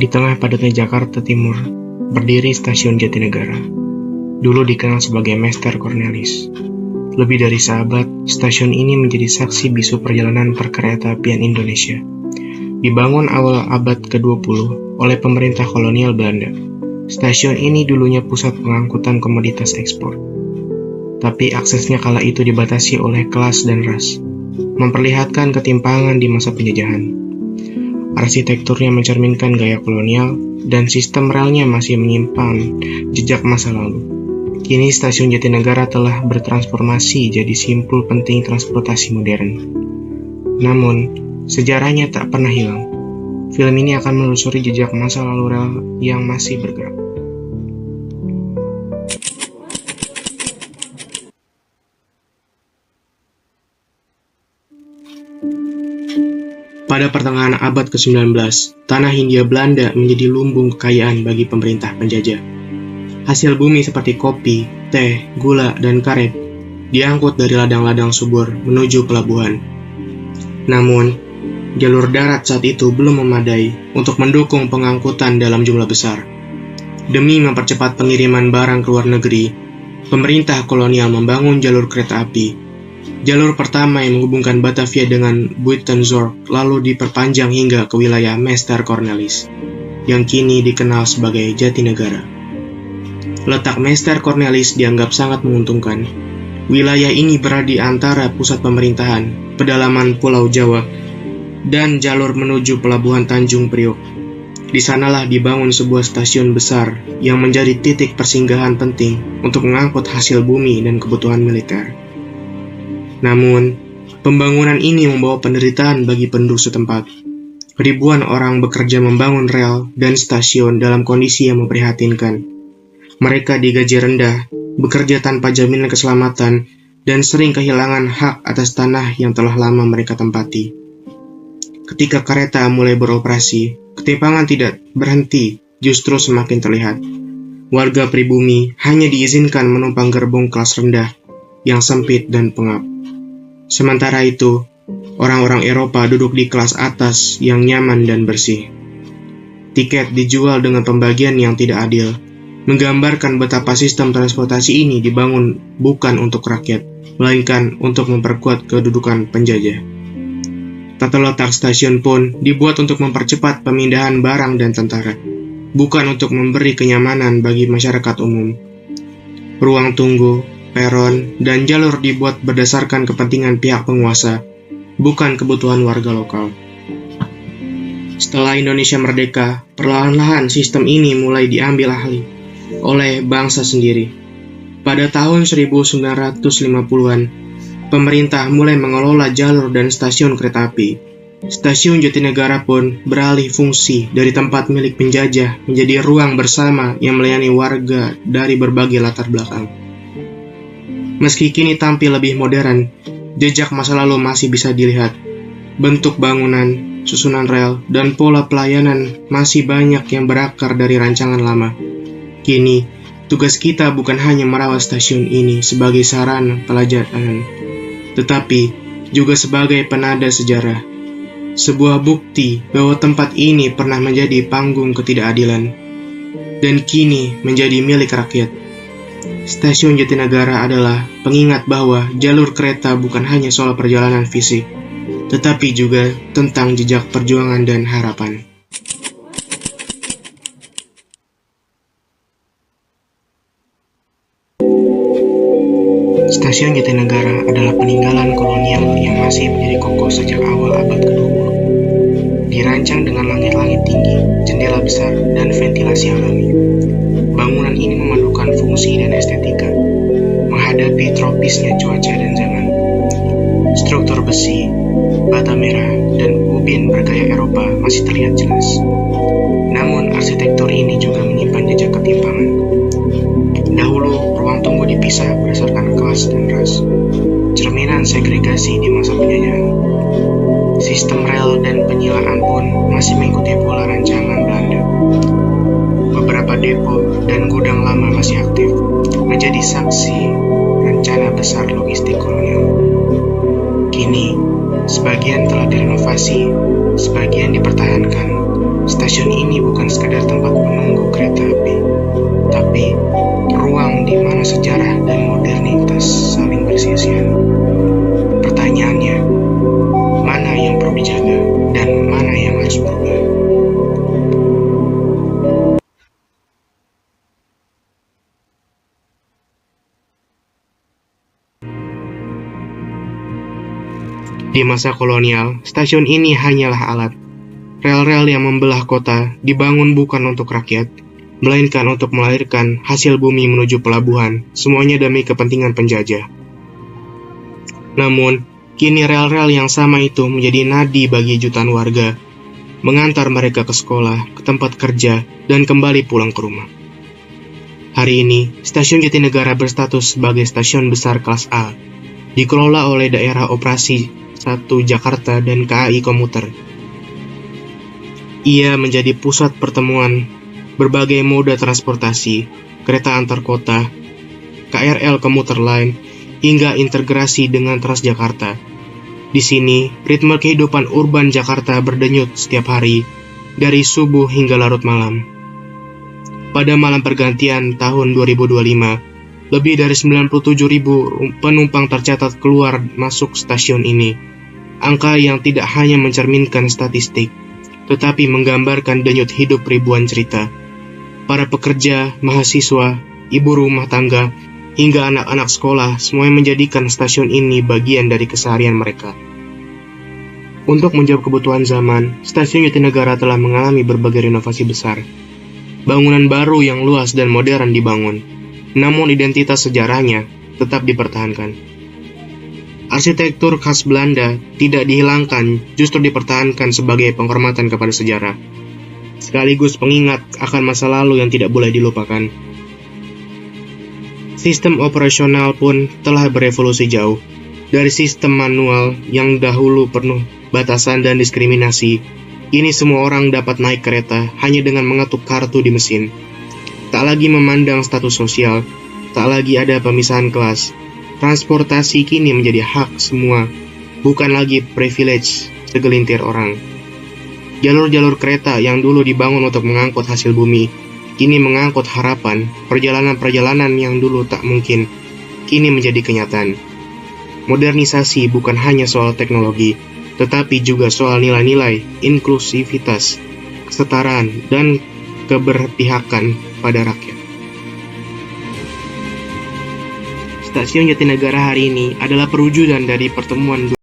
Di tengah padatnya Jakarta Timur, berdiri stasiun Jatinegara. Dulu dikenal sebagai Mester Cornelis. Lebih dari seabad, stasiun ini menjadi saksi bisu perjalanan perkeretaapian Indonesia. Dibangun awal abad ke-20 oleh pemerintah kolonial Belanda. Stasiun ini dulunya pusat pengangkutan komoditas ekspor. Tapi aksesnya kala itu dibatasi oleh kelas dan ras, memperlihatkan ketimpangan di masa penjajahan. Arsitekturnya mencerminkan gaya kolonial, dan sistem relnya masih menyimpan jejak masa lalu. Kini stasiun Jatinegara telah bertransformasi jadi simpul penting transportasi modern. Namun, sejarahnya tak pernah hilang. Film ini akan menelusuri jejak masa lalu rel yang masih bergerak. Pada pertengahan abad ke-19, tanah Hindia Belanda menjadi lumbung kekayaan bagi pemerintah penjajah. Hasil bumi seperti kopi, teh, gula, dan karet diangkut dari ladang-ladang subur menuju pelabuhan. Namun, jalur darat saat itu belum memadai untuk mendukung pengangkutan dalam jumlah besar. Demi mempercepat pengiriman barang ke luar negeri, pemerintah kolonial membangun jalur kereta api. Jalur pertama yang menghubungkan Batavia dengan Buitenzorg lalu diperpanjang hingga ke wilayah Mester Cornelis, yang kini dikenal sebagai Jatinegara. Letak Mester Cornelis dianggap sangat menguntungkan. Wilayah ini berada di antara pusat pemerintahan, pedalaman Pulau Jawa, dan jalur menuju pelabuhan Tanjung Priok. Di sanalah dibangun sebuah stasiun besar yang menjadi titik persinggahan penting untuk mengangkut hasil bumi dan kebutuhan militer. Namun, pembangunan ini membawa penderitaan bagi penduduk setempat. Ribuan orang bekerja membangun rel dan stasiun dalam kondisi yang memprihatinkan. Mereka digaji rendah, bekerja tanpa jaminan keselamatan, dan sering kehilangan hak atas tanah yang telah lama mereka tempati. Ketika kereta mulai beroperasi, ketimpangan tidak berhenti, justru semakin terlihat. Warga pribumi hanya diizinkan menumpang gerbong kelas rendah yang sempit dan pengap. Sementara itu, orang-orang Eropa duduk di kelas atas yang nyaman dan bersih. Tiket dijual dengan pembagian yang tidak adil, menggambarkan betapa sistem transportasi ini dibangun bukan untuk rakyat, melainkan untuk memperkuat kedudukan penjajah. Tata letak stasiun pun dibuat untuk mempercepat pemindahan barang dan tentara, bukan untuk memberi kenyamanan bagi masyarakat umum. Ruang tunggu, peron, dan jalur dibuat berdasarkan kepentingan pihak penguasa, bukan kebutuhan warga lokal. Setelah Indonesia merdeka, perlahan-lahan sistem ini mulai diambil alih oleh bangsa sendiri. Pada tahun 1950-an, pemerintah mulai mengelola jalur dan stasiun kereta api. Stasiun Jatinegara pun beralih fungsi dari tempat milik penjajah menjadi ruang bersama yang melayani warga dari berbagai latar belakang. Meski kini tampil lebih modern, jejak masa lalu masih bisa dilihat. Bentuk bangunan, susunan rel, dan pola pelayanan masih banyak yang berakar dari rancangan lama. Kini, tugas kita bukan hanya merawat stasiun ini sebagai sarana pelajaran, tetapi juga sebagai penada sejarah. Sebuah bukti bahwa tempat ini pernah menjadi panggung ketidakadilan, dan kini menjadi milik rakyat. Stasiun Jatinegara adalah pengingat bahwa jalur kereta bukan hanya soal perjalanan fisik, tetapi juga tentang jejak perjuangan dan harapan. Stasiun Jatinegara adalah peninggalan kolonial yang masih menjadi kokoh sejak awal abad ke-20. Dirancang dengan langit-langit tinggi, jendela besar, dan ventilasi alami. Bangunan ini memadukan fungsi dan estetika, menghadapi tropisnya cuaca dan zaman. Struktur besi, bata merah, dan ubin bergaya Eropa masih terlihat jelas. Namun, arsitektur ini juga menyimpan jejak ketimpangan. Dahulu, ruang tunggu dipisah berdasarkan kelas dan ras, cerminan segregasi di masa penjajahan. Sistem rel dan penyilaan pun masih mengikuti pola rancangan Belanda. Beberapa depo dan gudang lama masih aktif, menjadi saksi rencana besar logistik kolonial. Kini, sebagian telah direnovasi, sebagian dipertahankan, stasiun ini bukan sekadar tempat menunggu kereta api, tapi ruang di mana sejarah dan modernitas saling bersisian. Pertanyaannya, mana yang perlu dijaga dan mana yang harus berubah? Di masa kolonial, stasiun ini hanyalah alat. Rel-rel yang membelah kota dibangun bukan untuk rakyat, melainkan untuk melahirkan hasil bumi menuju pelabuhan, semuanya demi kepentingan penjajah. Namun, kini rel-rel yang sama itu menjadi nadi bagi jutaan warga, mengantar mereka ke sekolah, ke tempat kerja, dan kembali pulang ke rumah. Hari ini, Stasiun Jatinegara berstatus sebagai stasiun besar kelas A, dikelola oleh Daerah Operasi 1 Jakarta dan KAI Komuter. Ia menjadi pusat pertemuan berbagai moda transportasi, kereta antar kota, KRL komuter lain, hingga integrasi dengan Transjakarta. Di sini, ritme kehidupan urban Jakarta berdenyut setiap hari, dari subuh hingga larut malam. Pada malam pergantian tahun 2025, lebih dari 97.000 penumpang tercatat keluar masuk stasiun ini. Angka yang tidak hanya mencerminkan statistik, tetapi menggambarkan denyut hidup ribuan cerita. Para pekerja, mahasiswa, ibu rumah tangga, hingga anak-anak sekolah semuanya menjadikan stasiun ini bagian dari keseharian mereka. Untuk menjawab kebutuhan zaman, Stasiun Jatinegara telah mengalami berbagai renovasi besar. Bangunan baru yang luas dan modern dibangun, namun identitas sejarahnya tetap dipertahankan. Arsitektur khas Belanda tidak dihilangkan, justru dipertahankan sebagai penghormatan kepada sejarah, sekaligus pengingat akan masa lalu yang tidak boleh dilupakan. Sistem operasional pun telah berevolusi jauh. Dari sistem manual yang dahulu penuh batasan dan diskriminasi, kini semua orang dapat naik kereta hanya dengan mengetuk kartu di mesin. Tak lagi memandang status sosial, tak lagi ada pemisahan kelas. Transportasi kini menjadi hak semua, bukan lagi privilege segelintir orang. Jalur-jalur kereta yang dulu dibangun untuk mengangkut hasil bumi, kini mengangkut harapan. Perjalanan-perjalanan yang dulu tak mungkin, kini menjadi kenyataan. Modernisasi bukan hanya soal teknologi, tetapi juga soal nilai-nilai, inklusivitas, kesetaraan, dan keberpihakan pada rakyat. Stasiun Jatinegara hari ini adalah perwujudan dari pertemuan